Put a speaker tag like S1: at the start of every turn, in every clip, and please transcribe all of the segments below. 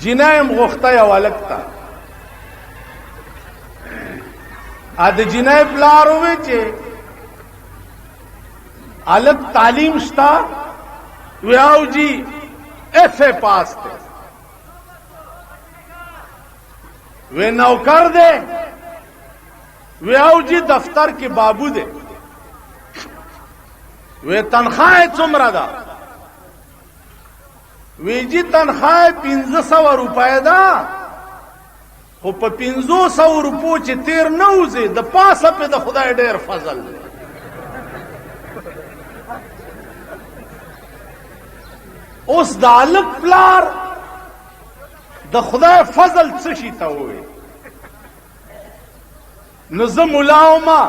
S1: جنایم غوښته یو هلک ته د جنای پلار ووی چې هلک تعلیم شته وی او جی ایف اے پاس ته وی نوکر دے وی او جی دفتر کی بابو دے وی تنخواہ څومره ده وی جی تنخواہ 1500 روپے ده خو په 500 روپو چې تیر نه وځي د پاسه په د خدای ډیر فضل دی اوس د هلک پلار د خدای فضل څه شي ته ووایي نو زه ملا وما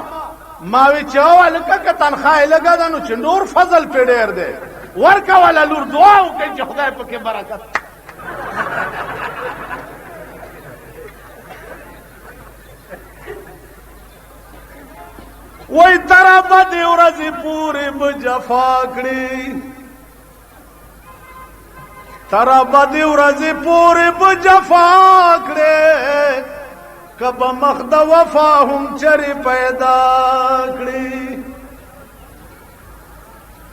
S1: ما وی چې او هلکه که تنخواه یې لږه ده نو چې نور فضل پې ډېر دی ورکوله لور دعا وکړئ چې خدای پکې برکت وای ترا بدې ورځې پورې به جفا کړي ترا بدې ورځې پورې به جفا کړې کب مخ د وفا هم چرې پیدا کړي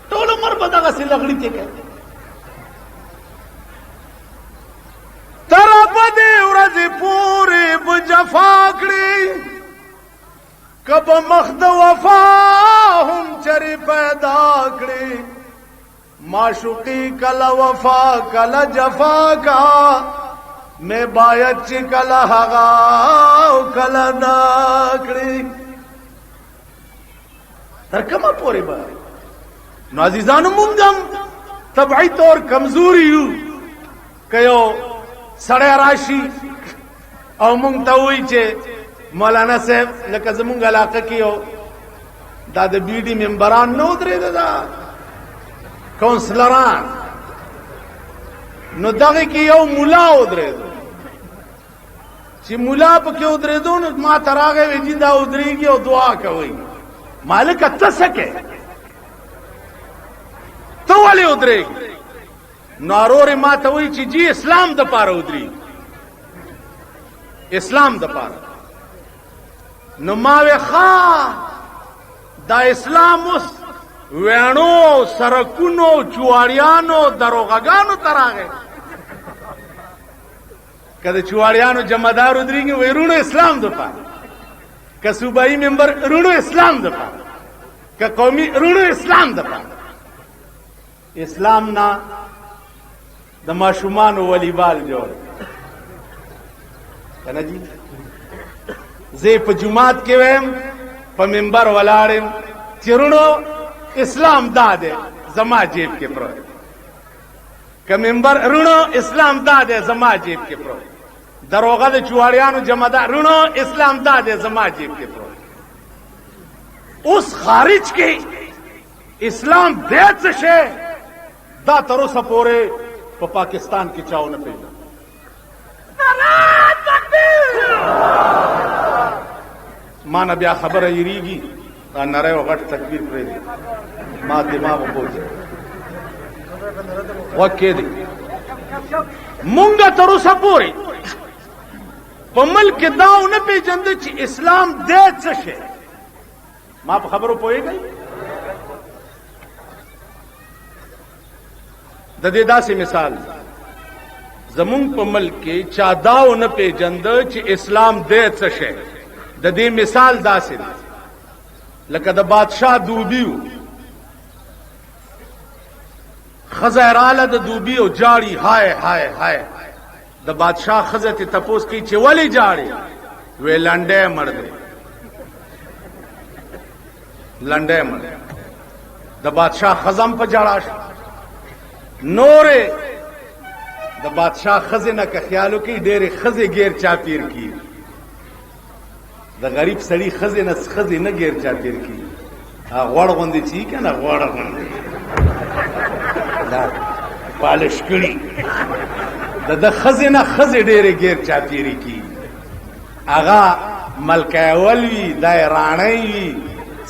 S1: ټول عمر به دغسې لغړي کې کوي ترا بدې ورځې پورې به جفا کړي کب مخ د وفا هم چرې پیدا کړي معشوقی کلا وفا کلا جفا کا میں باید چې کلا هغه او کلا دا کړي تر کومه پورې به نو عزیزانو مونږ هم طبعي طور کمزوري یو که یو سړی راشي او مونږ ته وایي چې مولانا صاحب لکه زمونږ علاقه کې یو دا د بی ډي ممبران نه ودرېده دا کونسلران نو دغه کې یو مولا ودرېدو چې مولا پکې ودرېدو نو ما ته راغی وی جي دا ودرېږي او دعا کوئ مالکه ته څه کوې ته ولې ودرېږي نو ورورې ما ته وایي چې جي اسلام دپاره ودرېږي اسلام دپاره نو ما وی ښه دا اسلام اوس ویڼو سرکونو چواړیانو دروغګانو ته راغی که د چواړیانو جمعدار ودرېږي وی رونو اسلام دپاره که صوبایي ممبر رونو اسلام دپاره که قومي رونو اسلام دپاره اسلام نه د ماشومانو والیبال جوړ که نه جي زه په جماعت کې ویم په منبر ولاړم چې رونو اسلام دا دی زما جیب کې پروت که منبر رونو اسلام دا دی زما جیب کې پروت دروغه د چواړیانو جمعدار رونو اسلام دا دی زما جیب کې پروت اوس خارج کې اسلام دی څه شی دا تر اوسه پورې په پاکستان کې چاو نه پېژني ما نه بیا خبره یریږي دا نری او غټ تکبیر پرېږدي ما دماغ وپوځي غوږ کېږدي مونږ تر اوسه پورې په ملک دا ونه پېژنده چې اسلام دی څه شی ما په خبرو پوهېږئ د دې داسې مثال زمونږ په ملک کې چا دا ونه پېژنده چې اسلام دی څه شی د دې مثال داسې دی لکه د بادشاه دوبي و ښځه یې راله د دوبي او جاړي های های های د بادشاه ښځه تې تپوس کوي چې ولې جاړې وی لنډی مړ دی لنډی مړ د بادشاه ښځه هم په ژړا شو نورې د بادشاه ښځې نه که خیال وکړي ډېرې ښځې ګیر چاپیر کېږي د غریب سړي ښځې نه ښځې نه ګیر چاپیر کېږي غوړ غوندې چې که نه غوړه غوندې دا پالش کړي د ده ښځې نه ښځې ډېرې ګیر چاپیرې کېږي هغه ملکه اول وي دا یې راڼی وي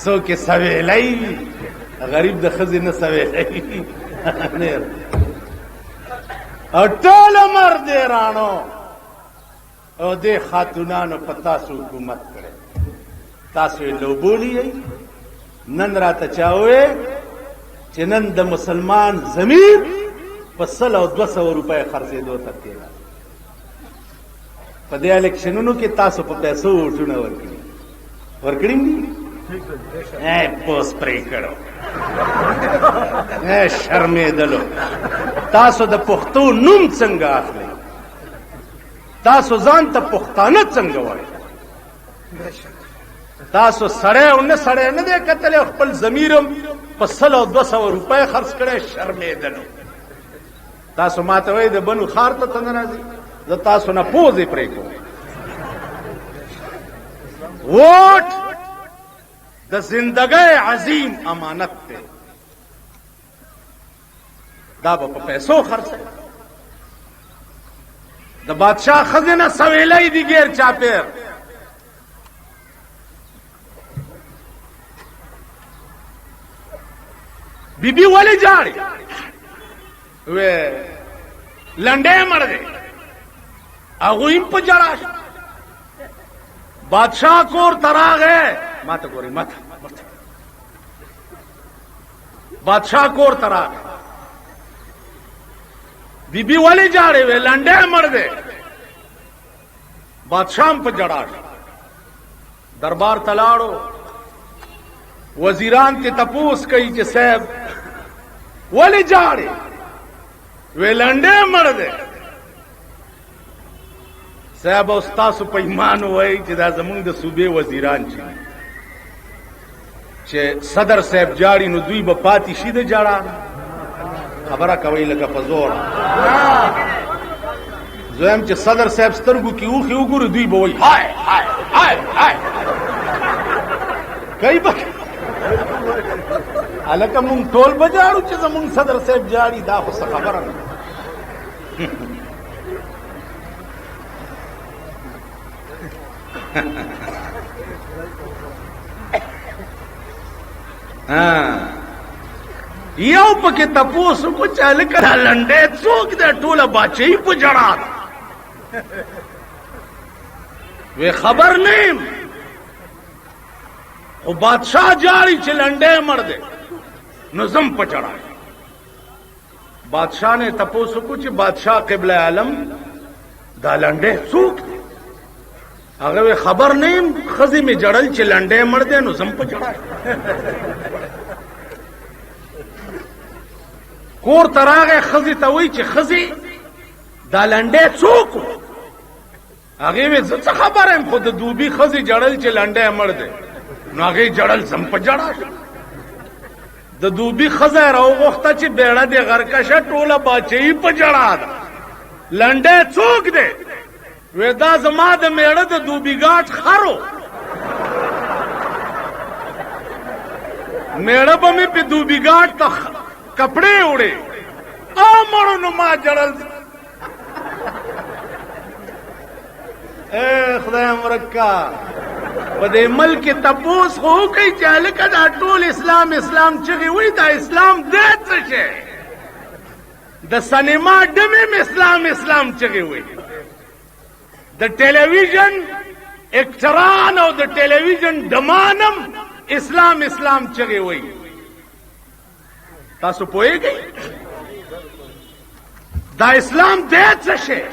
S1: څوک یې سویلی وي غریب د ښځې نه سویلی وي او ټول عمر دې رانو او دې خاتونانو په تاسو حکومت کړي تاسو یې لوبولی نن راته چاوي چې نن د مسلمان ضمیر په 100 او 200 روپۍ خرڅېدو ته کېږي په دې الیکشنونو کې تاسو په پیسو ووټونه ورکړي دي پوس پرې کړو شرمېدلو تاسو د پښتو نوم څنګه اخلئ تاسو ځان ته پښتانه څنګه وایي تاسو سړی او نه سړی نه دی کتلی خپل ضمیرم په 100 او 200 روپۍ خرڅ کړی شرمېدلو تاسو ما ته وایي د بنو ښار ته نه راځي زه تاسو نه پوزې پرې کوم ووټ د زندګۍ عظیم امانت دی دا به په پیسو خرڅ د بادشاہ ښځې نه سویلی دي ګیر چاپېر بی بی ولې جاړي وې لنډې مړ دی هغوی هم په جړا شو بادشاہ کور ته راغی ما ته ګورې مته بادشاہ کور ته راغی بی بی ولې جاړې وې لنډې مړ دی بادشاہ هم په جړا شو دربار ته لاړو وزیران ته تپوس کوي چې صاحب ولې جاړې وې لنډې مړ دی صاحب او ستاسو په ایمان وایي چې دا زمونږ د صوبې وزیران چې صدر صاحب جاړي نو دوی به پاتې شي د جاړه خبره کوي لکه په زور زویم چې صدر صاحب سترګو کې اوښې وګوري دوی به وایي هاي هاي هاي هاي کوي به هلکه مونږ ټول به جاړو چې زمونږ صدر صاحب جاړي دا خو څه خبره نه یو پکې تپوس کو چاله کړه لنډې څوک د ټوله باچې په جړا وی خبر نیم خو بادشاہ جاړي چې لنډې مړ دی نو زم په جړا بادشاہ نے تپوس کو چې بادشاہ قبله عالم دا لنډې څوک دی هغه خبر نیم خزي می جړل چې لنډې مړ دی نو زم په جړا کور تراغه خزي ته وای چې خزي دا لنډې څوک هغه وی څه خبره هم خود دوبي خزي جړل چې لنډې مړ دی نو هغه جړل زم په جړا د دوبي خزه راوغخته چې بیړه دی غرکشه ټوله باچې په جړا ده لنډې څوک دی وې دا زما د میړه د دوبیګاټ خرو میړه به مې په دوبیګاټ ته کپڑے وړې مړو نو ما جړل خدای امرکا په دې ملک تپوس خو کوي چې هلکه دا ټول اسلام اسلام چغې وایي دا اسلام دی څه شی د سینما ډمې اسلام اسلام چغې وایي د ټلویزیون اکټران او د ټلویزیون ډمانم اسلام اسلام چغې وایي تاسو پوهیږئ دا اسلام دی څه شی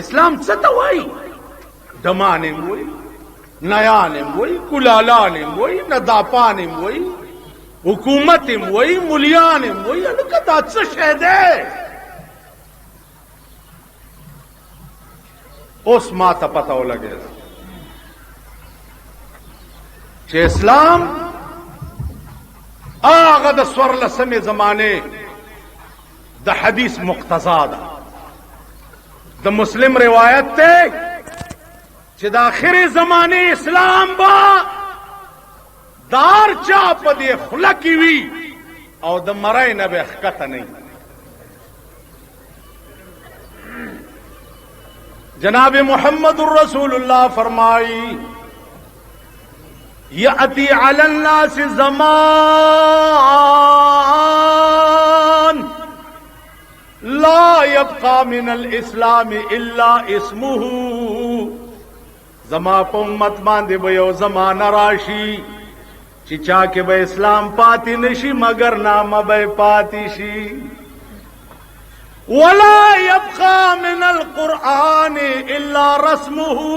S1: اسلام څه ته وایي ډمان هم وایي نیان هم وایي کلالان هم وایي نداپان هم وایي حکومت هم وایي ملیان هم وایي هلکه دا څه شی دی اوس ما ته پته ولګېده چې اسلام هغه د څوارلسمې زمانې د حدیث مقتضا ده د مسلم روایت ته چې د آخرې زمانې اسلام با دار چا په دې خوله کې وي او د مرۍ نه به ښکته نه جناب محمد رسول اللہ فرمائی یأتی علی الناس زمان यबका मिनल इस्लाम इल्ला इस्मुहु, जमा पे उम्मत बांधे बयो जमाना राशि चिचा के बे इस्लाम पाती नशी मगर नाम बे पातीशी। वला यबका मिनल कुरान इल्ला रस्मुहु,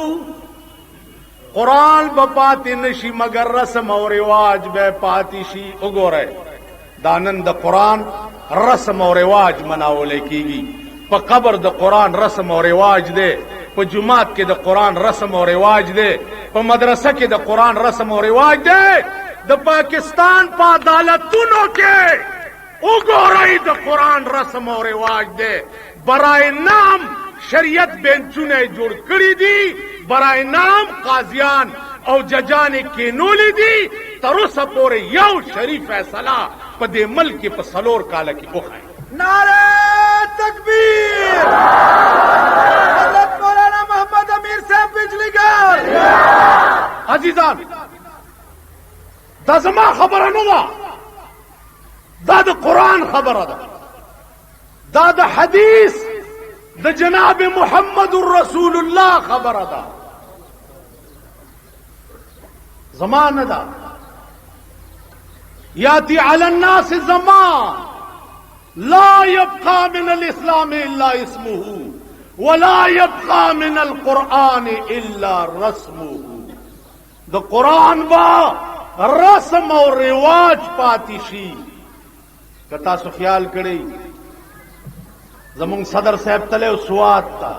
S1: कुरान बपाती नशी मगर रस्म और रिवाज बे पातीशी। उगोरे दानंद कुरान रस्म और रिवाज मनावले कीगी, प कबर द कुरान रस्म और रिवाज दे, प जुमात के द कुरान रस्म और रिवाज दे, प मदरसा के द कुरान रस्म और रिवाज दे, द पाकिस्तान पा अदालतों के उगोरई द कुरान रस्म और रिवाज दे। बराए नाम शरीयत बेंचुने जुड़ करी दी, बराए नाम काजियान और जजाने के नोली दी, तरुस पोरे यौ शरीफ फैसला पदे मल्क के पसलोर काला की उखाए।
S2: नारे तकबीर, हज़रत मौलाना मोहम्मद अमीर साहब बिजलीगर।
S1: अजीजान दजमा खबर अनुदा, दाद कुरान खबर अदा, दाद हदीस द जनाब मुहम्मद रसूलुल्लाह खबर अदा। जमान अदा याती अलन्नास ज़मान ला यबका मिनल इस्लाम इल्ला इस्मुहु वला यबका मिनल कुरान इल्ला रस्मुहु। द कुरान बा रस्म और रिवाज पातीशी। कता सो ख्याल करी जमुंग सदर साहब तले सुआत था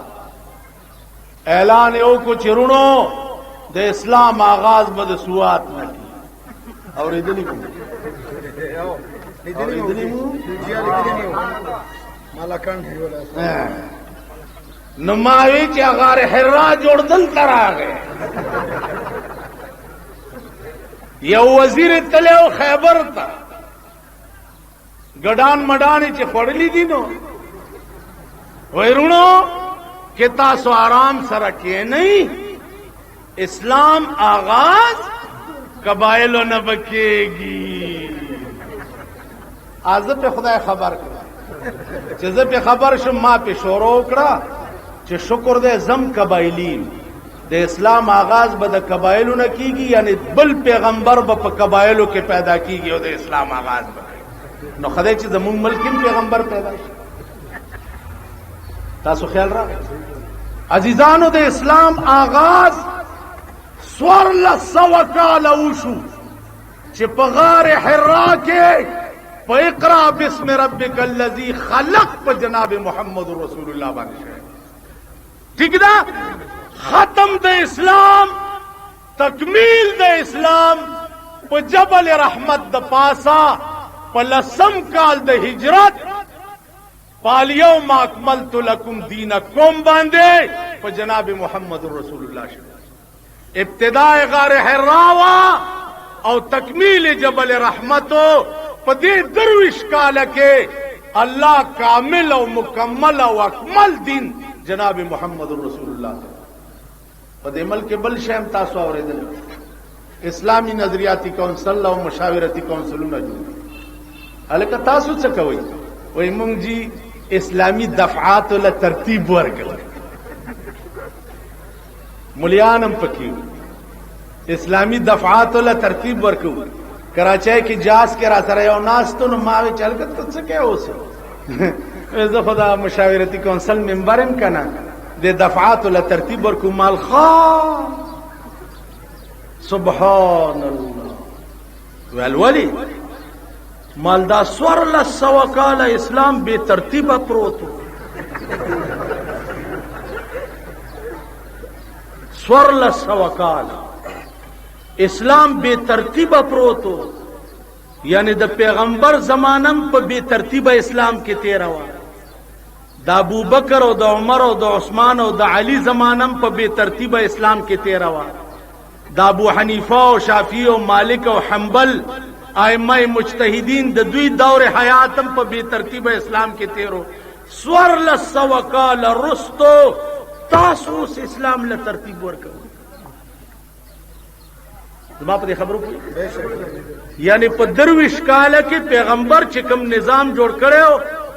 S1: ऐलान यो कुछ रुणो द इस्लाम आगाज बद सुआत न की और इदनी नुमावी चे अगार हिर्रा जोड़दल तरा गए। यह वजीर तले खैबर था गडान मडानी चे पड़ली दी नो वही रुणो के तासो आराम सरा के नहीं। इस्लाम आगाज कबायलो न बकेगी। आज पे खुदा खबर कर चीज पे खबर शो माँ पे शोरो करा चे शुक्र दे जम कबायलीन दे इस्लाम आगाज बद कबायलो न कीगी, यानी बल पैगंबर ब कबायलो के पैदा कीगी और दे इस्लाम आगाज बद न खदे चीज मुंग मलकिन पैगंबर पैदा तासो ख्याल रहा। अजीजानो दे इस्लाम आगाज स्वर लसवकाल उशु चे पगार हिर्रा के इक़रा बिस्म रब्बिकल लज़ी खलक़ प जनाब मुहम्मद रसूलुल्लाह बानिश। ठीक ना, खत्म दे इस्लाम तकमील दे इस्लाम प जबल रहमत द पासा प लसम काल द हिजरत पालियौम अकमलतु लकुम दीनकुम बांधे प जनाब मुहम्मद रसूलुल्लाह। इब्तिदाए गार हिर्रावा और तकमील जबल रहमतो पदे दरविश काल के अल्लाह कामिल और मुकम्मल और अकमल दिन जनाब मुहम्मद रसूलुल्लाह पदेमल के बल शैम तासो और इस्लामी नजरियाती कौंसल और मशावरती कौंसल अलग तासु चकवई वही मुंग जी इस्लामी दफात तरतीब वर्ग मुलियानम पकी इस्लामी दफात तरतीब वर्क कराचे की जास के रासर नास तो मावे चलकत कुछ से क्या हो सो खुदा मुशावरती कौंसल मेंबर का ना दे दफात तरतीब वर्क माल खा सुबहान अल्लाह वली मालदा स्वर लसवकाल इस्लाम बेतरतीब प्रोत स्वर लसवकाल इस्लाम बेतरतीब प्रोतो यानी द पैगंबर जमानम पर बेतरतीब इस्लाम के तेरवा द अबू बकर और द उमर और द उस्मान और द अली जमानम पर बेतरतीब इस्लाम के तेरवा द अबू हनीफा और शाफी और मालिक और हम्बल आइम्मा मुज्तहिदीन द दुई दौर हयातम पर बेतरतीब इस्लाम के तेरो स्वर लसवकाल रुस्तो तासूस इस्लाम ल तरतीब वर्क पर खबरों को यानी पर दरविश काल के पैगंबर चिकम निजाम जोड़ करे हो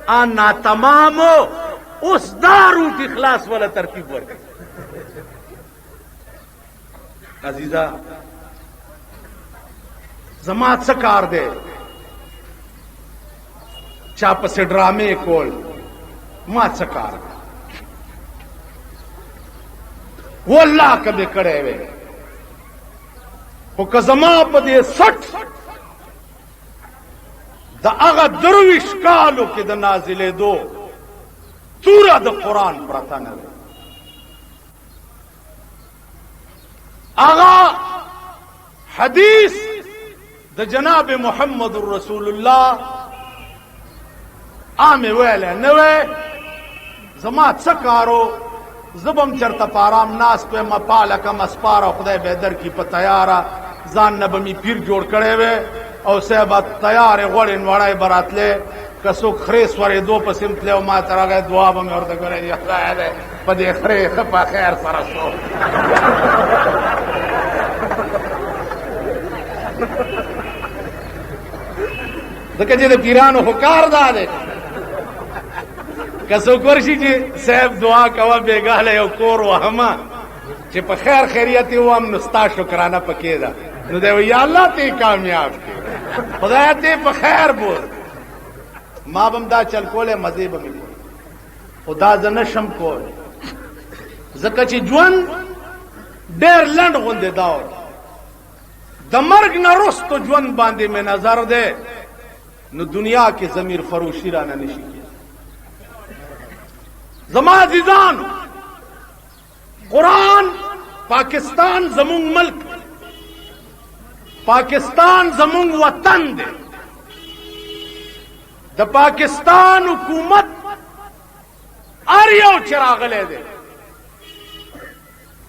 S1: आ ना तमाम हो उस दारू की खलास वाला तरतीब वर्ग अजीजा जमात से कार दे चाप से ड्रामे कोल मात से कार वो अल्लाह कदे करे वे वो कजमा पदे सठ द अगा दरविश कालो के द नाजिले दो तूरा द कुरान प्रथा न आगा हदीस द जनाब मोहम्मद रसूलुल्लाह आमे वेले नवे जमात सकारो जबम चरता पाराम नास पे मपाल कम अस्पारा खुदा बेदर की पतयारा जान नबमी पीर जोड़ करे वे और से बात तैयार है गोड़े नवाड़े बरातले कसो खरे स्वरे दो पसिमतले और मां चरा गए दुआ में और करे ये पदे खरे खपा खैर सरसो तो जे पीरानो हुकार दादे कसो कोरशी जी साहब दुआ कवा बेगाले ओ कोर वहमा چې په خیر خیریت یو هم نستا شکرانه پکې ده نو دی یا الله ته کامیاب کړي خدای ته په خیر بول ما بم دا چل کوله مزه به خدا زنه شم کول زکه چې ژوند ډېر لنډ غوندې داو د مرګ نه وروسته ژوند باندې مې نظر ده نو دنیا کې ضمیر فروشی را نه نشي زما عزیزان قرآن پاکستان زمون ملک پاکستان زمون وطن دے د پاکستان حکومت ار یو چراغلے دے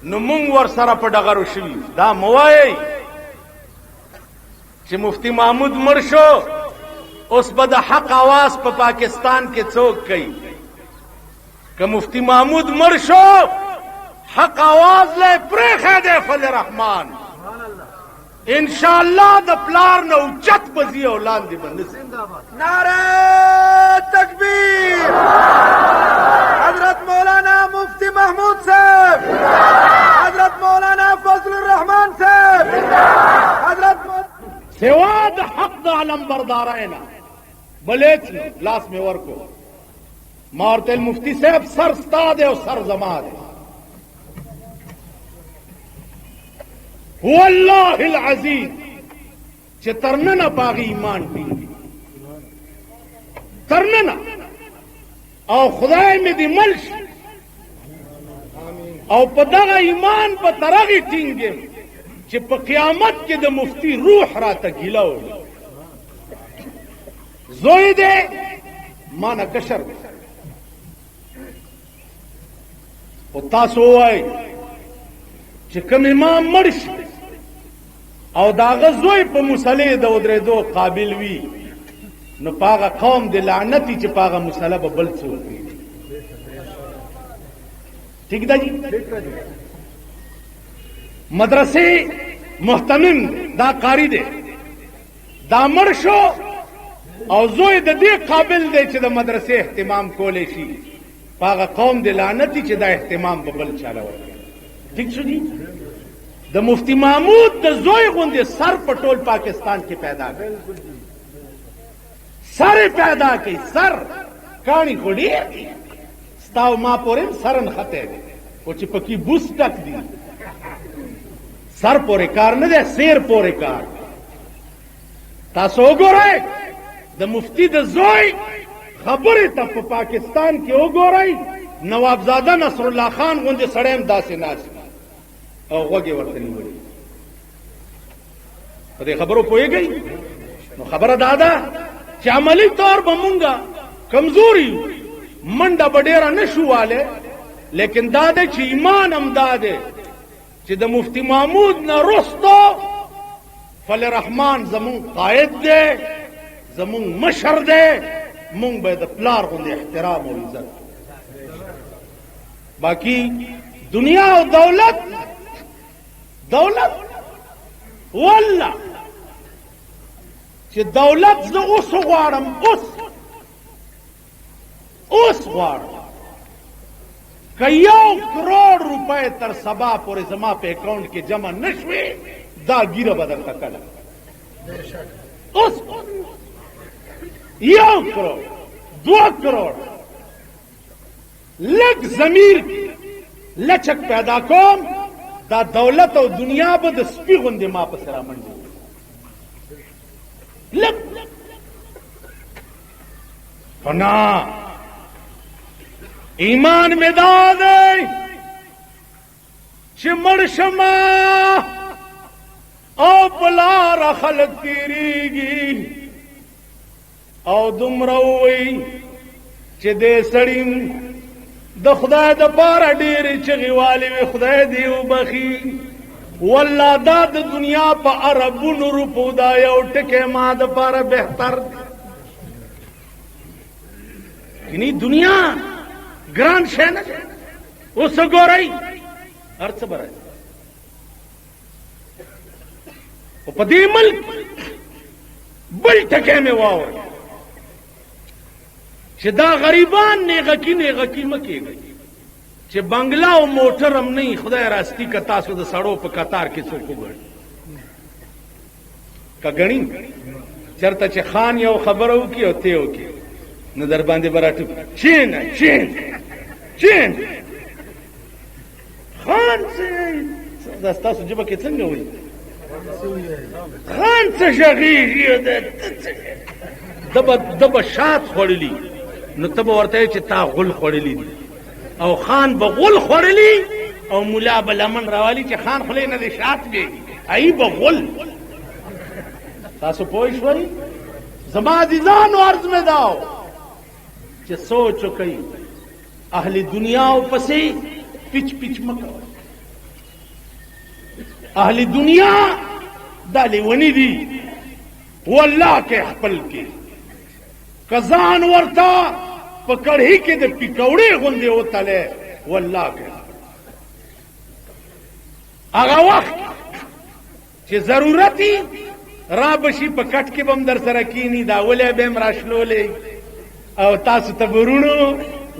S1: نو مونږ ور سره په ډغرو شوي دا موایي چې مفتی محمود مرشو اوس به د حق आवाज په پاکستان کې څوک کوي که مفتی محمود مرشو حق आवाज ले پرخه دے فضل رحمان انشاءاللہ د پلار نو چت بزی اولاد دی بند
S2: نعرہ تکبیر حضرت مولانا مفتی محمود صاحب حضرت مولانا فضل الرحمان صاحب حضرت
S1: سواد حق د علم برداراینا بلیچ لاس میں ورکو مارتل مفتی صاحب سر ستا دے اور سر زما دے والله العزیز چې ترننه باغی ایمان دی ترننه او خدای می دی ملش او په دغه ایمان په ترغی ټینګم چې په قیامت کې د مفتی روح را ته ګیلو زوی دې مانا کشر او تاسو وای چې کوم امام مرش او داغه زوی په مصلی د ودرېدو قابل وي نو پاغه قوم د لعنتی چې پاغه مصلی به بل څوک وي ٹھیک ده جی مدرسې محتمم دا قاری دی دا مرشو او زوی د دې قابل دی چې د مدرسې اهتمام کولی شي پاغه قوم د لعنتی چې دا اهتمام به بل چاله وکړي ٹھیک شو جی د مفتی محمود د زوی غوندې سر په ټول پاکستان کې پیدا کړ سر پیدا کړي سر کاڼي خو ډېر ستاو ما پورې سر نښتی دی خو چې پکې بوس ټک دي سر پورې کار نه دی سیر پورې کار تاسو وګورئ د مفتی د زوی خبرې ته په پاکستان کې وګورئ نوابزاده نصر الله خان غوندې سړی هم داسې ناست او غوږې ورته نیولې په دې خبرو پوهېږئ نو خبره دا ده چې عملي طور به مونږه کمزوري منډه به ډېره نه شو والی لیکن دا ده چې ایمان هم دا دی چې د مفتی محمود نه وروسته فضل رحمان زمونږ قائد دی زمونږ مشر دی مونږ به د پلار غوندې احترام او عزت باقی دنیا او دولت والله چې دولت زه اوس غواړم اوس غواړم कईयों करोड़ रुपए तर सबा पूरे जमा पे अकाउंट के जमा नशवे दा गिरा बदल का कला उस 1 करोड़ 2 करोड़ लग जमीर लचक पैदा कोम दा दौलत और दुनिया बद स्पी गुंदे मां पसरा मंडी लग फना ईमान में दाद चिमड़ शमा ओ बला रखल तीरीगी ओ दुमरई चे दे सड़ी द खुदाय द पारा डेर चगी वाली में खुदाय देव बखी वल्ला दाद दुनिया पा अरबुन रुपौदा टके मां द पारा बेहतर इनी दुनिया ग्रांड शहन उस गोरई अर्थ बर पदीमल बल टके में वाव दा गरीबान ने गकी मके गई चे बंगला और मोटर हम नहीं खुदा रास्ती कता सुद सड़ो पर कतार के सो को गण का गणी चरता चे खान यो खबर हो की होते हो की नजर बांधे बराटू चीन चीन चीन खान से दस्ता सुजब के संग हुई खान से शगी दब शात खोड़ली न तब वर्ते ता गुल खोड़ली दी और खान बगुल खोड़ली और मुला बलमन रवाली चे खान खुले न दे शात भी आई बगुल तासो पोईश्वरी जमादिजान अर्ज में दाओ चे सोचो कई अहली दुनिया पसे पिच पिच मको अहली दुनिया दाली वनी दी वो अल्लाह के हपल के कजान वर्ता पकड़ी के दे पिकौड़े गुंदे हो तले वो अल्लाह के आगा वक्त चे जरूरती राबशी पकट के बम दर सरकीनी दावले बेम राशलोले और तासु तबरुणो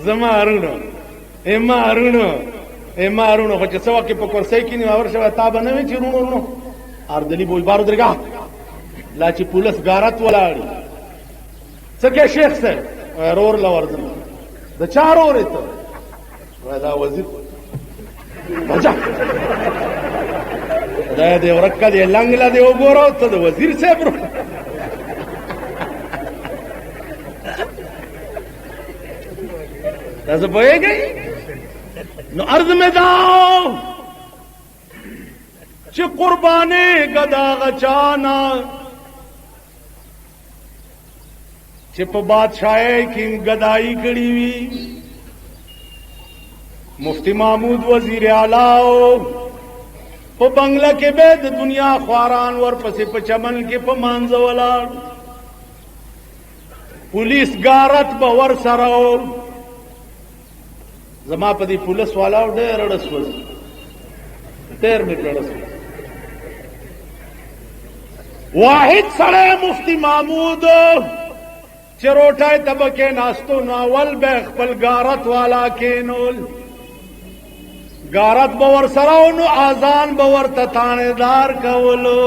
S1: जमा अरुणो एमा अरुणो हो सवा के पकोर सैकिनी वर्ष ताब नवे ची रुणो रुणो आर्दली बोल बारो दरगा लाची पुलिस गारत वलाड़ी सके शेख से रोर लवर्जन द चार और तो वदा वजीर बजा दा दे रक्का दे लंगला दे गोरो तो द वजीर से ब्रो दस बोए गई नो अर्ज में दाओ च कुर्बाने गदा गचाना चिप बादशाह की गदाई कड़ी हुई मुफ्ती महमूद वजीर आलाओ पो बंगला के बेद दुनिया ख्वारान वर पसे पचमन के पमानजवला पुलिस गारत बवर सराओ जमापदी पुलिस वाला डेर अड़सवज 13 मिनट अड़सवज वाहिद सड़े मुफ्ती महमूद चरोटाए तबके नास्तो नावल बेखपल गारत वाला के नोल गारत बवर सराउन आजान बवर तानेदार कवलो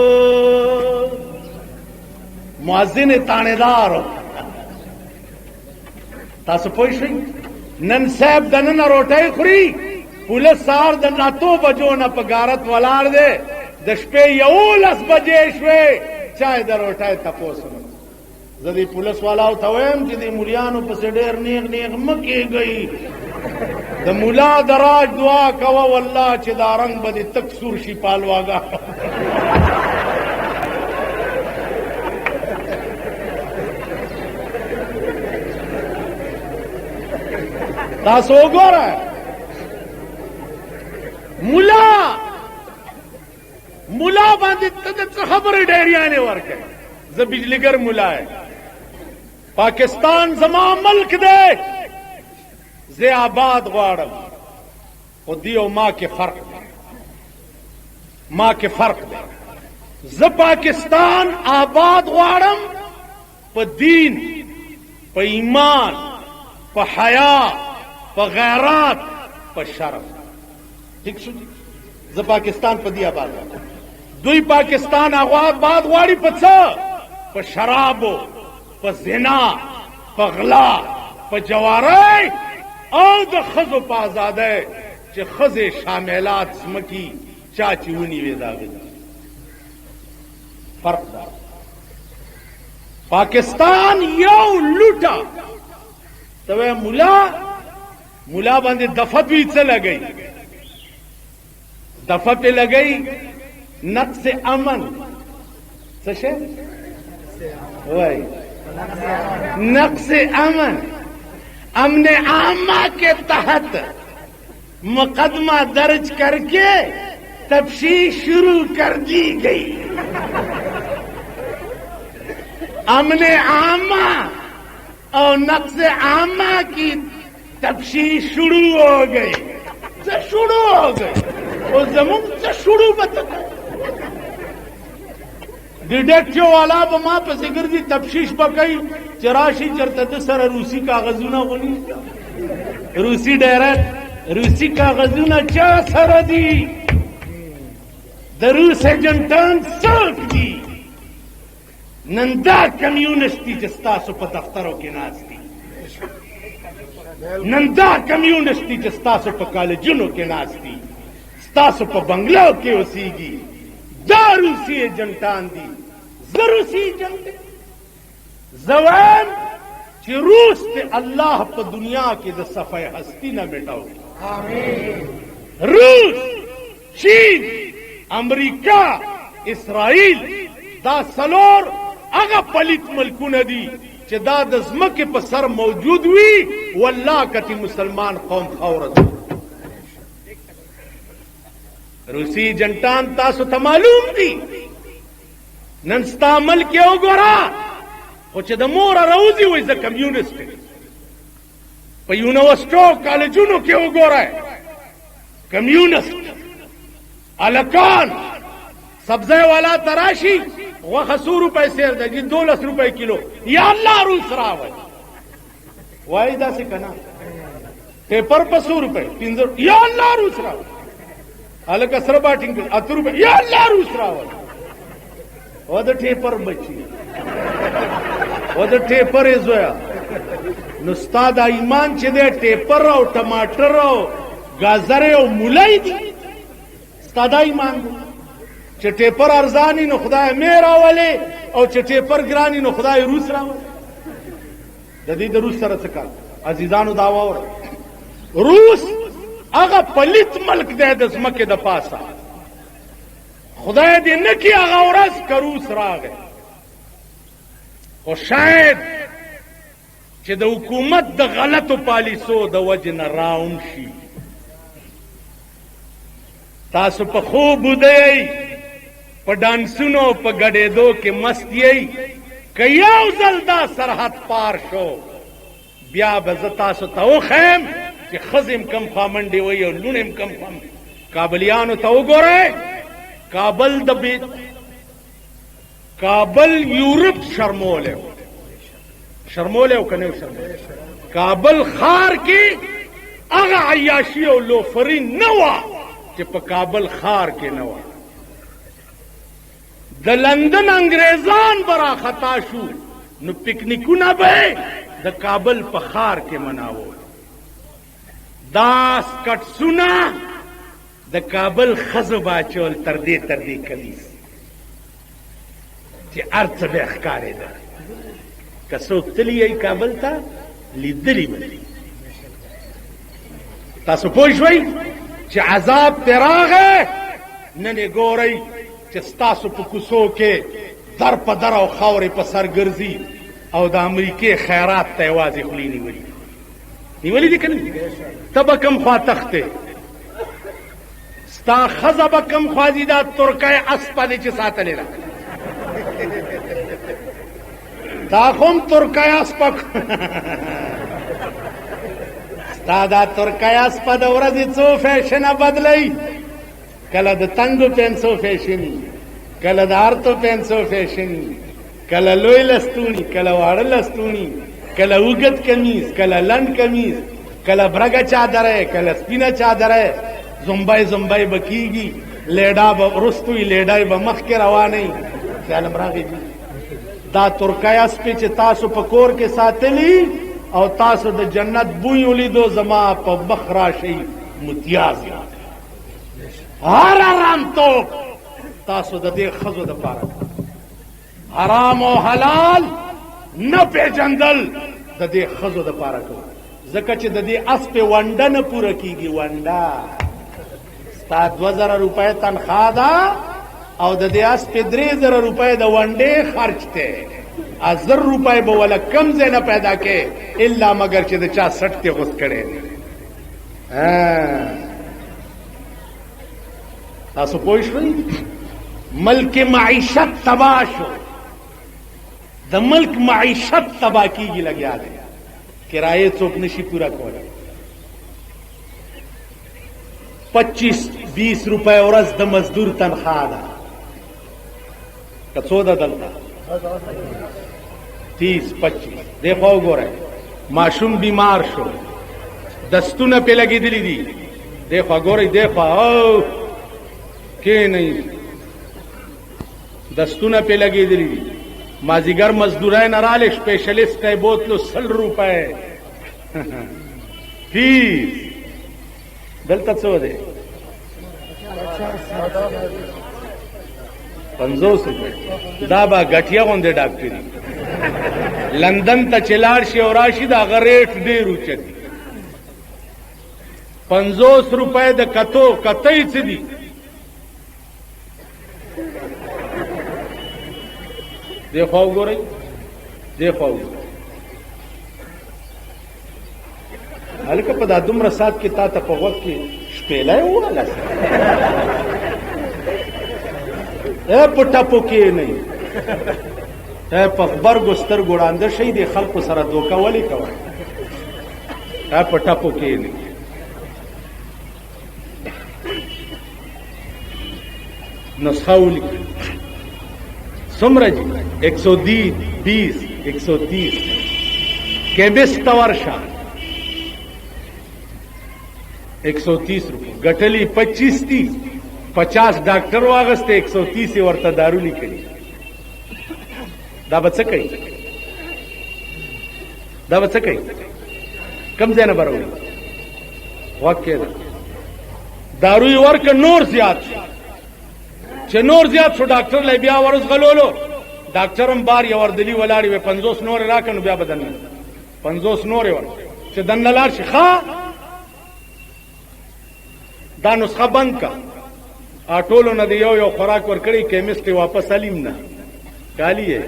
S1: मुअज्जिन तानेदार तास पोइशी नन साहब दन रोटाई खुरी पुलिस सार दन तो बजो न पगारत वलार दे दशपे यौलस बजे शवे चाहे दर रोटाई तपोस जदी पुलिस वाला उठवेम कि मुलियानो पसे डेर नेक नेक मके गई द मुला दराज दुआ कवा वल्लाह चिदारंग बदी तक सुरशी पालवागा तासो गोर मुला मुला बांधी तद खबर डेरिया ने वर्क है ज बिजलीगर मुला है पाकिस्तान जमा मुल्क दे जे आबाद वाड़म और दियो मां के फर्क दे ज पाकिस्तान आबाद वाड़म प दीन प ईमान प हया प गैरात په شرف. ٹھیک شو؟ زه پاکستان په دې آباد دوی پاکستان آباد غواړي په څه؟ په شرابو، په زنا، په غلا، په جوارۍ او د ښځو په ازادۍ چې ښځې شاملات ځمکې چا چې ونیوې د هغه فرق دا. پاکستان یو لوټه ته وایي ملا باندې دفه دوی څه لګوي؟ دفه پې لګوي نقص امن. څه شی وایي؟ نقص امن عامہ کے تحت مقدمہ درج کر کے تفتیش شروع کر دی گئی. امن عامہ اور نقص عامہ کی تفتیش شروع ہو گئی. شروع ہو گئی اور زمین سے شروع بتا ډیټیکټیو والا به ما پسې ګرځي تفتیش به کوي چې راشي چېرته ده سره روسي کاغذونه ونی روسي ډایرکټ روسي کاغذونه چا سره دي؟ د روس ایجنټان څوک دي؟ نن دا کمیونسټ دي چې ستاسو په دفترو کې ناست دي. نن دا کمیونسټ دي چې ستاسو په کالجونو کې ناست دي، ستاسو په بنګلو کې اوسېږي. دا روسي ایجنټان دي. زه روسي ایجنټ زه وایم چې روس ته الله په دنیا کې د صفحه هستی نه مټاو. روس، چین، امریکا، اسرائیل دا څلور هغه پلیت ملکونه دي چې دا د ځمکې په سر موجود وي والله کتی مسلمان قوم خاوره. روسی ایجنټان تاسو ته معلوم دي. نن ستا ملک یې وګوره خو چې د موره راوځي وایي زه کمیونسټ یم. په یونیورسټو کالجونو کې وګورئ کمیونسټ هلکان سبزی والا ته راشي غوښه 100 روپۍ سیر ده 12 روپۍ کیلو. یا الله روس راوئ وایي داسې که نه ټیپر په 100 روپۍ 15 یا الله روس راوئ. هلکه سره باټینګ 8 روپۍ یا الله روس راوئ. و د ټیپر بچي و د ټیپر یې زویا نو ستا دا ایمان چې دی ټیپر او ټماټر او ګازرې او مولی دي. ستا دا ایمان دی چې ټیپر ارزاني نو خدای مې راولې او چې ټیپر ګراني نو خدای روس راولې. د دې د روس سره څه کار؟ عزیزانو دا واوره روس هغه پلیت ملک دی د ځمکې د پاسه. خدای دې نه کړي هغه ورځ که روس راغی خو شاید چې د حکومت د غلطو پالیسو د وجې نه راون شي. تاسو په خوب ودئ په ډانسونو په ګډېدو کې مست یئ که یو ځل دا سرحد پار شو بیا به زه تاسو ته وښیم چې ښځې م کم خوا منډې وهي او لوڼې م کم خوا. کابلیانو ته وګورئ کابل یورپ شرمولی او که نه شرمولی. کابل ښار کې هغه عیاشي او لوفري نه وه چې په کابل ښار کې نه وه. د لندن انګریزان به راخطا شو نو پکنیکونه به د کابل په ښار کې مناوه. دا سکټسونه د کابل ښځو به اچول تر دې کلیس چې هر څه به یې ښکارېده. که څوک تللی یې کابل ته لیدلی به دي. تاسو پوه شوئ چې عذاب پرې راغی. نن یې ګورئ چې ستاسو په کوڅو کې در په در او خاورې په سر ګرځي او د امریکې خیرات ته یوازې خولې نیولي دي که نه؟ ته به کوم خوا تښتې؟ ستا ښځه به کوم خوا ځي؟ دا ترکی اسپه دی چې ساتلې ده. تا خو هم ترکی اسپه ستا دا ترکی اسپه د ورځې څو فیشنه بدلوي. کله د تنګو پینسو فیشني، کله د هرتو پینسو فیشني، کله لوی لستوني، کله واړه لستوني، کله اوږد کمیز، کله لنډ کمیز. کله برګه چادر ہے کله سپینه چادر ہے زمبای زمبای بکیږي لیډا به رستوي لیډای به مخ کې رواني خیال مرغی دا ترکایا سپې چې تاسو په کور کې ساتلی او تاسو د جنت بوی ولیدو زما په مخ راشي متیاز هر آرام تو تاسو د دې خزو د پاره حرام او حلال نه پیژندل د دې خزو د پاره کو ځکه چې د دې اس په ونډه نه پوره کیږي ونډه ستا 2000 روپۍ تنخواه ده او د دې اس په 3000 روپۍ د ونډې خرچ ته 1000 روپۍ به ولا کم ځای نه پیدا کې الا مگر چې د چا سټ ته غوس کړي تاسو پوه شئ ملک معیشت تباہ شو د ملک معیشت تباہ کیږي لګیا دی کرایه څوک نشي پورا کولای 25-20 روپۍ ورځ د مزدور تنخواه ده کڅو ده دلته 30-25 دیکھو وګورئ ماشوم بیمار شو دستونه په لګېدلې دي دیکھو وګورئ دیکھو کې نه دستونه په لګېدلې دي مازیګر مزدورای نه رااله سپیشلیست ته بوتلو 100 روپۍ فیس دلته څو دی 50 روپۍ دا به غټیا غونډه ډاکټري لندن ته چلاړ شي او راشي دا غریټ ډیر اوچتي 50 روپۍ د کتو کتای څه دي دیکھو وګورئ دیکھو هلکه په دا دومره سات کې تا ته په وخت کې شپېلای وواله په ټپو کې نه په غبرګو سترګو ړانده شئ د خلکو سره دوکه ولې کوئ په ټپو کې نه نسخه ولیکئ څومره جی 120 130 کیمسټ ورشه 130 روپۍ ګټلې 25 دي 50 ډاکټر واغسته 130 ورته دارو لیکلي دا به څه کوي دا به څه کوي کم ځای نه برابر واقع ده دارو یې ورکه نور زیات چې نور زیات شو ډاکټر لای بیا ورس غلولو ډاکټر هم بار یو وردلی ولاړی و 50 نور راکنو بیا بدن 50 نور ور چې دنه لار شي ښا دا نسخه بند کا اټولو نه دی یو خوراک ور کړی کیمسټ واپس علیم نه کالیه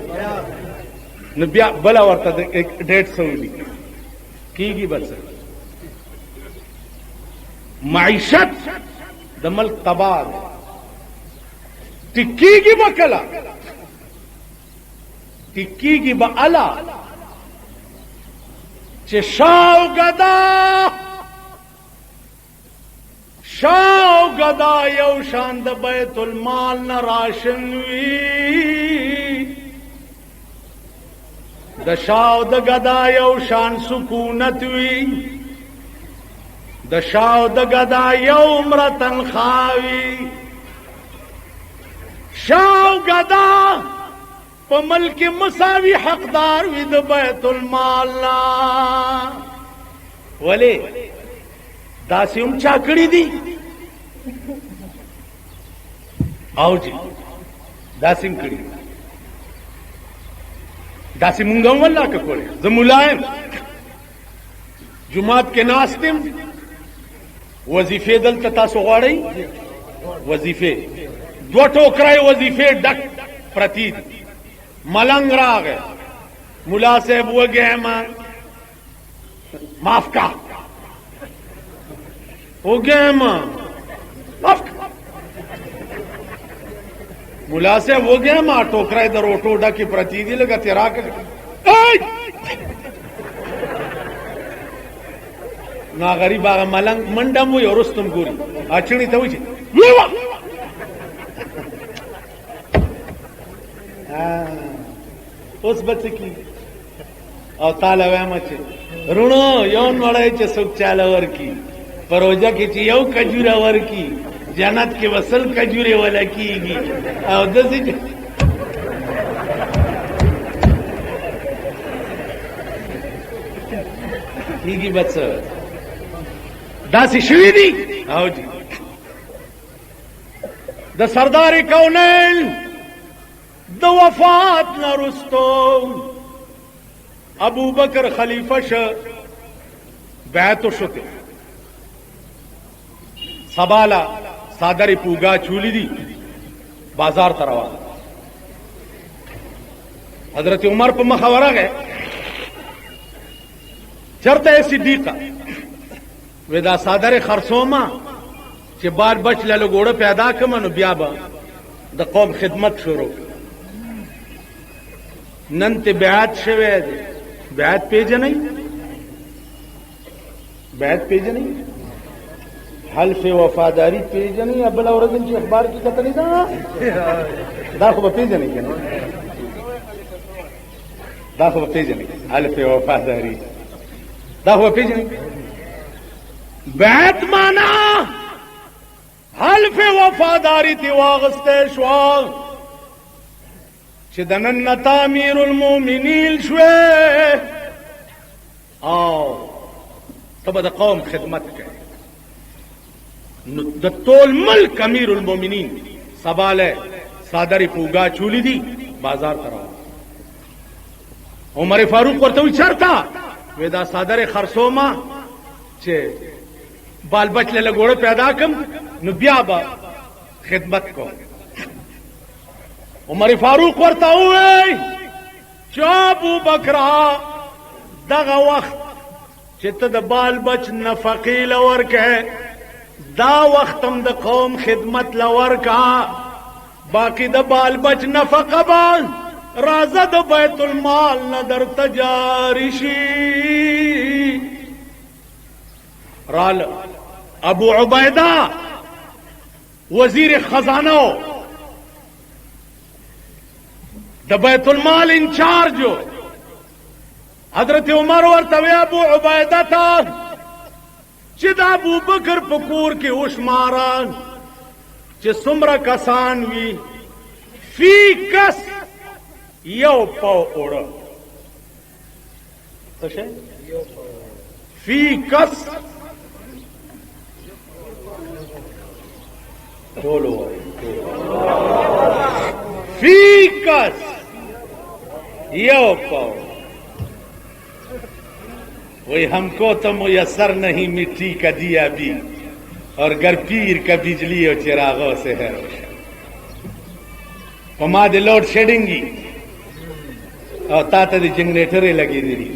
S1: نو بیا بل ورته 150 دی کیږي بس معیشت د ملک تباہ ټکیږي بکلا ټکیږي با الا چې شاو غدا یو شان د بیت المال نه راشن وی د شاو د غدا یو شان سکونت وی د شاو د غدا یو عمر تنخواوی شاو غدا په ملک مساوی حقدار وی د بیت المال نا ولی داسې هم چا کړی دي او جی داسې هم کړی داسې مونږ هم والله که کولی زه ملایم جماعت کې ناستم وظیفې دلته تاسو غواړئ وظیفې 2 ټوکرای وظیفې ډک پرتی دي ملنګ راغی ملا صاحب وګیم معاف کا وګیم معاف ملا صاحب وګیم ټوکرای د روټو ډکی پرتی دي لګه تیرا کړ نا غریب هغه ملنګ منډه مو یو رستم ګوري اچړی ته وځي اوس بچ کی او تعالی وایم چې रुणो यौन वड़े च सुख चालवर की परोजा की चियो कजूरावर की जन्नत के वसल कजूरे वाला की बस दासी शुई दी आओ जी द सरदार कौनैन द वफात न रुस्तो अबू बकर खलीफा बैत शुते सबाला सादरी पूगा चूली दी बाजार तरवा हजरत उमर पर मखवरा गए चरते सिद्दीका वेदा सादर खरसोमा कि बाल बच लो गोड़ पैदा कमन ब्याबा द कौम खिदमत शुरू नंत बैत शवे बैत पेज नहीं बैत पेज नहीं हल्फ वफादारी पेज नहीं अबला और दिन की अखबार की कतनी था दाखो पेज नहीं क्या दाखो पेज नहीं हल्फ वफादारी दाखो पेज नहीं बैत माना हल्फ वफादारी थी वागस्ते श्वाग चिदनन तामीरुल मोमिनील श्वे आओ तब द कौम खिदमत के द तोल मुल्क अमीरुल मोमिनीन सबाले सादरी पूगा चूली दी बाजार करा उमर फारूक करते हुए चरता वेदा सादर खरसोमा चे बाल बचले लगोड़े पैदा कम नुब्याबा खिदमत को उमर फारूक करता हुए चाबू बकरा दगा वक्त चित द बाल बच नफकी लवर के दा वक्तम द कौम खिदमत लवर का बाकी द बाल बच नफकबान राजा द बैतुल माल नदर तजारिशी राल अबू उबैदा वजीर खजानो द बैतुल माल इंचार्ज हजरत उमर और तवे अबू उबैदा था चिद अबू बकर पकूर के उशमारान चे सुमरा कसान वी फी कस यो पौ उड़ तो फी कस बोलो फी कस यो पौ वही हमको तो मुयसर नहीं मिट्टी का दिया भी और गर पीर का बिजली और चिरागों से है पमाद लोड शेडिंगी और ताता दी जनरेटरें लगी दिली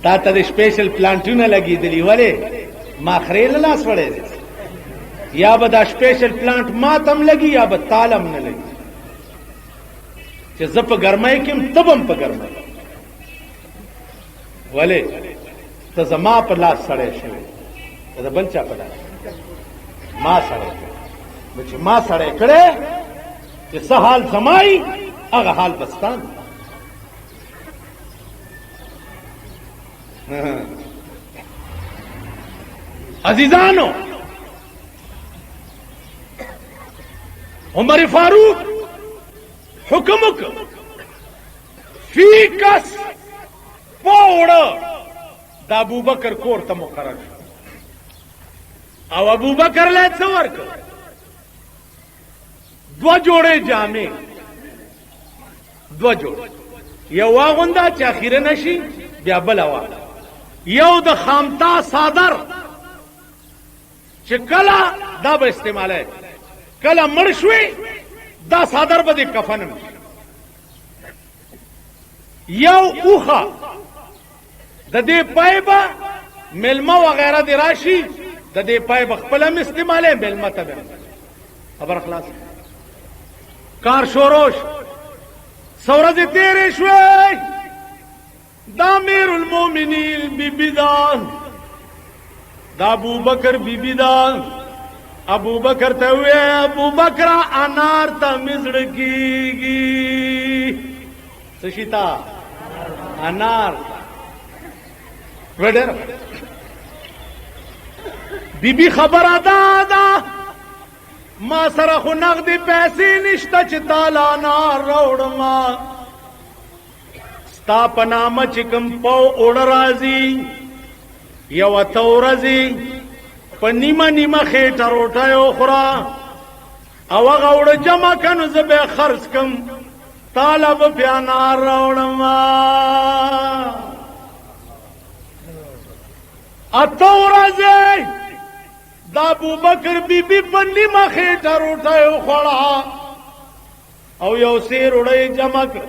S1: ताता दी स्पेशल प्लांटून लगी दिली वाले माखरेल लास पड़े या बदा स्पेशल प्लांट मातम लगी या बद तालम न लगी जब गर्माए किम तबम पर गर्माए वाले तो जमा पर लाश सड़े शिवे तो बंचा पड़ा मां सड़े मुझे मां सड़े करे कि सहाल जमाई अगर हाल बस्तान अजीजानो उमर फारूक हुक्मुक फी कस पोड़ द अबू बकर कोर त मुकर्रर अब अबू बकर ले सवर को दो जोड़े जामे दो जोड़े यो वागुंदा चाखिर नशी ब्या बलवा यो द खामता सादर चिकला दब इस्तेमाल है कला मरशवे दा सादर बदे कफन यो उखा ददे पाइबा मिलमा वगैरह दे राशि ददे पाइबा खपलम इस्तेमाल है मिलमा तब खबर खलास कार शोरोश सौरज तेरे श्वे दामिरुल मोमिनीन बीबीदान दाबू बकर बीबीदान अबू बकर तवे अबू बकरा अनार ता मिजड़ की सुशीता अनार وډر بیبي خبره ده ما سره خو نغدي پیسې نشته چې تعالی نار راوړم ستا په نامه چې کوم پو اوړه راځي یو ته ورځي په نیمه نیمه خېټه روټۍ وخوره او هغه اوړه جمع که نو زه به یې خرڅ کړم تعالی به بیا نار راوړم اته ورځې دا ابوبکر بیبي په نیمه خېټه روټۍ وخوړه او یو سیر وړۍ جمع کړ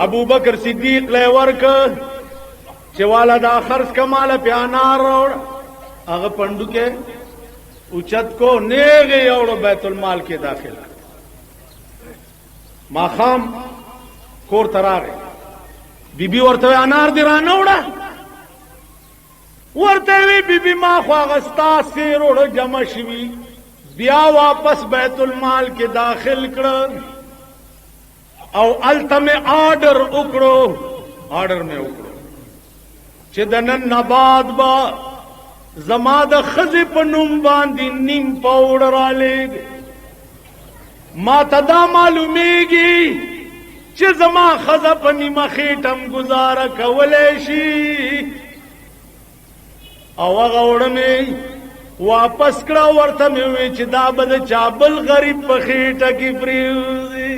S1: ابوبکر صدیق له ورکړ چې والا دا خرڅ که ماله بیا نار راوړه هغه پنډوکې اوچت کو نیغې یوړو بیت المال کې داخل ماښام کور ته راغی بیبي ورته انار دې رانه وړه ورته وی بیبي ما خو هغه ستا سیر وړه جمع شوي بیا واپس بیت المال کې داخل کړه او هلته مې آرډر وکړو چې د نن نه بعد به زما د ښځې په نوم باندې نیم پوډ رالېږي ما ته دا معلومیږي چې زما ښځه په نیمه خېټم گزاره کولی شي او هغه اوړه مې واپس کړه ورته مې وویل چې دا به د چا بل غریب په خېټه کې پرېوځي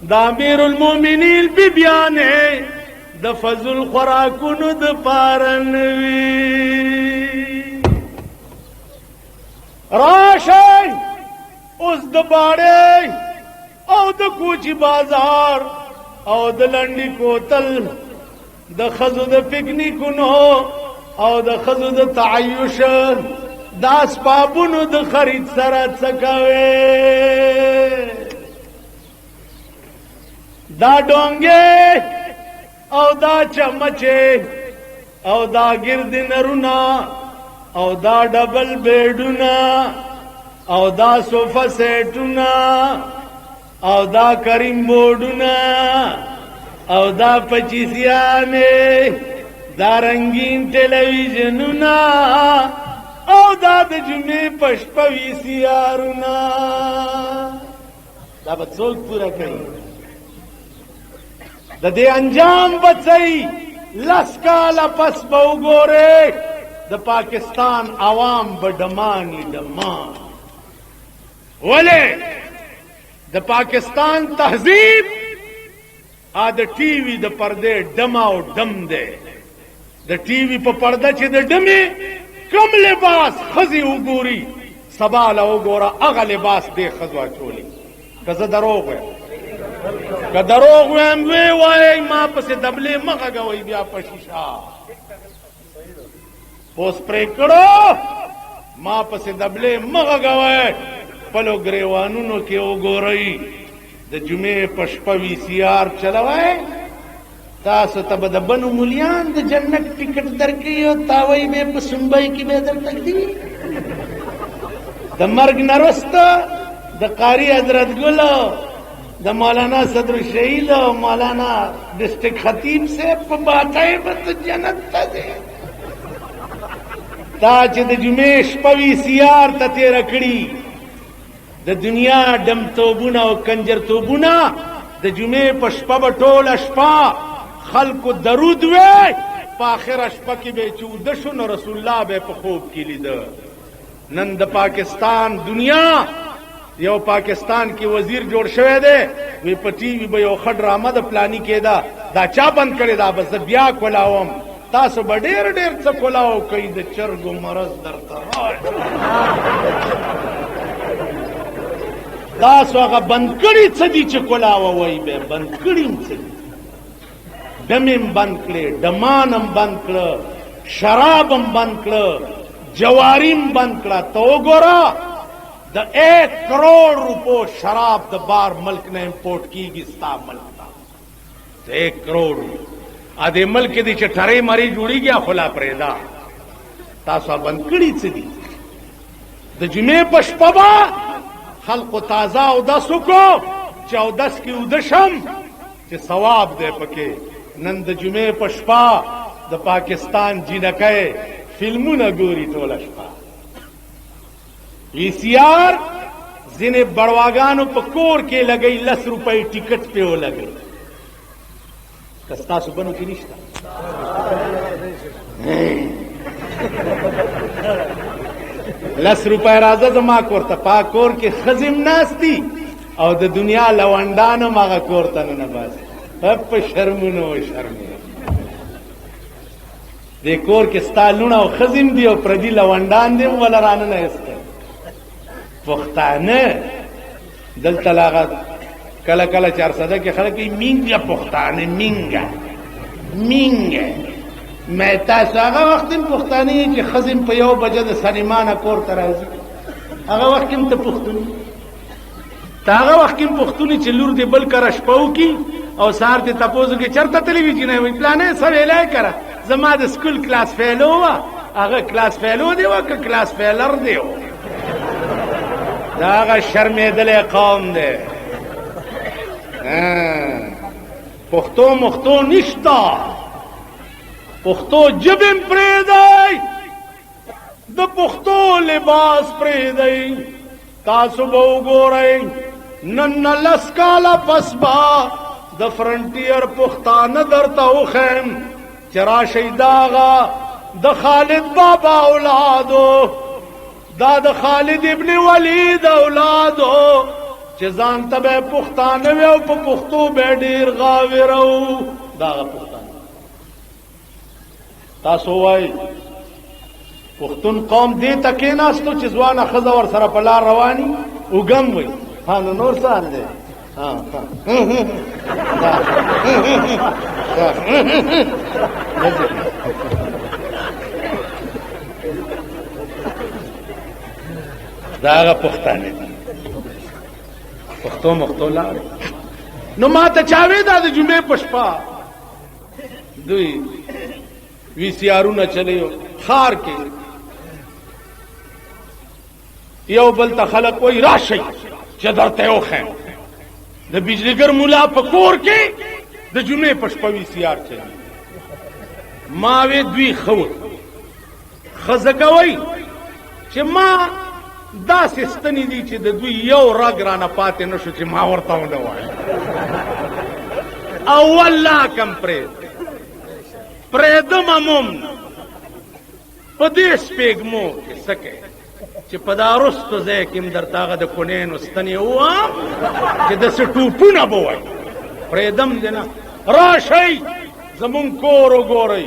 S1: دا امیر المؤمنین بیبیانې د فضل خوراکونو د پاره نوي راشئ اوس د باړې او د کوچي بازار او د لنډي کوتل د ښځو د پکنیکونو او د ښځو د تعیش د اسبابونو د خرید سره څه کوئ دا ډونګې او دا چمچې او دا ګرد نرونه او دا ډبل بیډونه او دا صوفه سیټونه او دا کریم بورډونه او دا پچیسیانې دا رنگین ټلویزیونونه او دا د جمعې په شپه ویسیارونه دا به څوک پوره کوي د دې انجام بچي لس کاله پس به وګورئ د پاکستان عوام به ډماني ډمان ولې د پاکستان تهذیب د ټي وي د پردې ډم او ډم دی د ټي وي په پرده چې د ډمې کم لباس ښځې وګوري سبا له وګوره هغه لباس دې ښځو اچولي که زه دروغ وایم که دروغ وایم وی وایئ ما پسې دبلې مه غږوئ بیا په شیشه اوس پرې کړو ما پسې دبلې مه غږوئ خپلو ګریوانونو کې وګورئ د جمعې په شپه وي سی آر چلوئ تاسو ته به د بنو مولیان د جنت ټکټ درکوي او تاوی به په سنبۍ کې به درته ږدي د مرګ نه وروسته د قاري حضرت ګل د مولانا صدر الشهید او مولانا ډسټرکټ خطیب صاحب په باټۍ به ته جنت ته ځې تا چې د جمعې شپه وي سی آر ته تېره کړي د دنیا ډمتوبونه او کنجرتوبونه د جمعې په شپه به ټوله شپه خلکو درود وی په آخره شپه کې به چې وده شو نو رسول الله به په خوب کې لیده نن د پاکستان دنیا یو پاکستان کې وزیر جوړ شوی دی وی په ټي وي به یو ښه ډرامه د پلاني کېده دا چا بند کړې دا به زه بیا کولاوم تاسو به ډېر ډېر څه کولاو کوي د چرګو مرض درته تاسو هغه بند کړي څه دي چې کولاوه وایي به بند کړي څه دي ډمیم بند کړې ډمانم بند کړه شرابم بند کړه جواریم بند کړه ته وګوره د 1 کروڑ روپو شراب د بار ملک نه امپورټ کیږي ستا ملک ته 1 کروڑ ا دې ملک دې چې ټرې مری جوړیږي خلا پرېدا تاسو بند کړي څه دي د جمعې په شپه خلق تازه او داسو کو چې او داس کې ودشم چې ثواب دې پکې نن د جمعې په شپه د پاکستان جنکۍ فلمونه ګوري ټوله شپه. وی سی آر ځینې بړواګانو په کور کې لګوي 10 روپۍ ټیکټ پې ولګوي. که ستاسو بنو کې نشته 10 روپۍ راځه زما کور ته. پا کور کې ښځې ناستي او د دنیا لونډان هم هغه کور ته نه باسي. په شرمونه و شرمونه دې کور کې ستا لوڼه او ښځې دي او پردي لونډان دي هم وله رانه ایسته. پښتانه دلته لاغه کله کله 400 کې خلک یې مینګه پښتانه مینګه مینګه. مې تاسو هغه وخت هم پښتانه یې چې ښځې په 1 بجه د سلیمانه کور ته راځي. هغه وخت هم ته پښتون ته هغه وخت هم پښتونې چې لور دې بل کره شپه وکړي او سهار دې تپوس وکړي چېرته تللی وي چې نه وي پلانې څه ویلی کړه زما د سکول کلاس فیلو وه. هغه کلاس فیلو دی وه که کلاس فیلر دی و. دا هغه شرمېدلی قوم دی. پښتو مختو نشته. پښتو ژبې م پرېږدئ د پښتو لباس پرېږدئ. تاسو به وګورئ نن نه 10 کاله پس به د فرنټیر پښتانه درته وښیم چې راشئ داغه د خالد بابا اولادو دا د خالد ابن ولید اولادو چې ځان ته به پښتانه وي او په پښتو به ډېر غاوره و. داغه پښتانه تاسو وایئ پښتون قوم دې ته کېناستو چې ځوانه ښځه ورسره په لار رواني اوږم وي. ها نو نور څه حال دی؟ دا هغه پښتانه دي. پښتو مختو لاړې نو ما ته چا وې دا د جمعې په شپه دوی وی سی آرونه چلیو ښار کې یو بل ته خلک وایي راشئ چې درته یې وښیم. د بجلیګر ملا په کور کې د جمعې په شپه وی سی آر چلی. ما وې دوی ښه ښځه کوئ چې ما داسې ستنې دي چې د دوی یو رګ رانه پاتې نه شو چې ما ورته ونه وایم. او والله کم پرېږدم هم په دې سپېږمو کې څه کوې چې په دا رستو ځای کې هم درته هغه د کونینو ستنې ووایم چې داسې ټوپونه به وایي. پرېږدم دې نه. راشئ زمونږ کور وګورئ